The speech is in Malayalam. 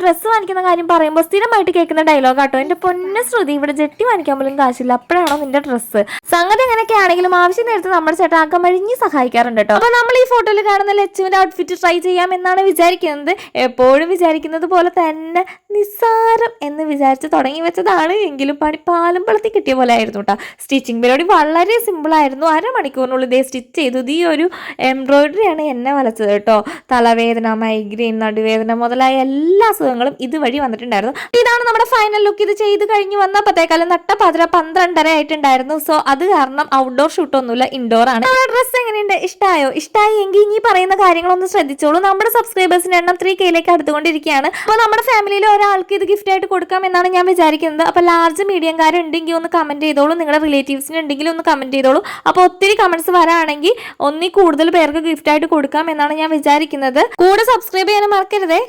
ഡ്രസ്സ് വാങ്ങിക്കുന്ന കാര്യം പറയുമ്പോൾ സ്ഥിരമായിട്ട് കേൾക്കുന്ന ഡയലോഗ് ആട്ടോ, എന്റെ പൊന്ന ശ്രുതി ഇവിടെ ജെട്ടി വാങ്ങിക്കാൻ പോലും കാശില്ല, അപ്പോഴാണോ നിന്റെ ഡ്രസ്സ്. സംഗതി എങ്ങനെയൊക്കെ ആണെങ്കിലും ആവശ്യം നേരത്തെ നമ്മുടെ ചേട്ടൻ അകമഴിഞ്ഞ് സഹായിക്കാറുണ്ട് കേട്ടോ. അപ്പൊ നമ്മൾ ഈ ഫോട്ടോയിൽ കാണുന്ന ലച്ചുവിന്റെ ഔട്ട്ഫിറ്റ് ട്രൈ ചെയ്യാം എന്നാണ് വിചാരിക്കുന്നത്. എപ്പോഴും വിചാരിക്കുന്നത് പോലെ തന്നെ നിസ്സാരം എന്ന് വിചാരിച്ച് തുടങ്ങി വെച്ചതാണ്, എങ്കിലും പണി പാലും വെള്ളത്തിൽ കിട്ടിയ പോലെ ആയിരുന്നു കേട്ടോ. സ്റ്റിച്ചിങ് പരിപാടി വളരെ സിമ്പിൾ ആയിരുന്നു. അരമണിക്കൂറിനുള്ളിൽ ഇതേ സ്റ്റിച്ച് ചെയ്തു. ഈ ഒരു എംബ്രോയിഡറിയാണ് എന്നെ വലച്ചത് കേട്ടോ. തലവേദന, മൈഗ്രെയിൻ, നടുവേദന മുതലായ എല്ലാ അസുഖങ്ങളും ഇതുവഴി വന്നിട്ടുണ്ടായിരുന്നു. ഇതാണ് നമ്മുടെ ഫൈനൽ ലുക്ക്. ഇത് ചെയ്ത് കഴിഞ്ഞ് വന്നപ്പോഴത്തേക്കാളും നട്ടപ്പാതിര 12:30 ആയിട്ടുണ്ടായിരുന്നു. സോ അത് കാരണം ഔട്ട്ഡോർ ഷൂട്ടൊന്നുമില്ല, ഇൻഡോർ ആണ്. ഡ്രസ്സ് എങ്ങനെയുണ്ട്? ഇഷ്ടമായോ? ഇഷ്ടമായി എങ്കിൽ ഇനി പറയുന്ന കാര്യങ്ങളൊന്ന് ശ്രദ്ധിച്ചോളൂ. നമ്മുടെ സബ്സ്ക്രൈബേഴ്സിന്റെ എണ്ണം 3K അടുത്തുകൊണ്ടിരിക്കുകയാണ്. അപ്പോൾ നമ്മുടെ ഫാമിലിയിൽ ഒരാൾക്ക് ഇത് ഗിഫ്റ്റ് ആയിട്ട് കൊടുക്കാം എന്നാണ് ഞാൻ വിചാരിക്കുന്നത്. അപ്പോൾ ലാർജ് മീഡിയംകാരുണ്ടെങ്കിൽ ഒന്ന് കമന്റ് ചെയ്തോളൂ. നിങ്ങളുടെ റിലേറ്റീവ്സിന് ഉണ്ടെങ്കിൽ ഒന്ന് കമന്റ് ചെയ്തോളൂ. അപ്പോൾ ഒത്തിരി കമന്റ്സ് വരാണെങ്കിൽ ഒന്നിൽ കൂടുതൽ പേർക്ക് ഗിഫ്റ്റ് ആയിട്ട് കൊടുക്കാം എന്നാണ് ഞാൻ വിചാരിക്കുന്നത്. കൂടെ സബ്സ്ക്രൈബ് ചെയ്യാനും മറക്കരുതേ.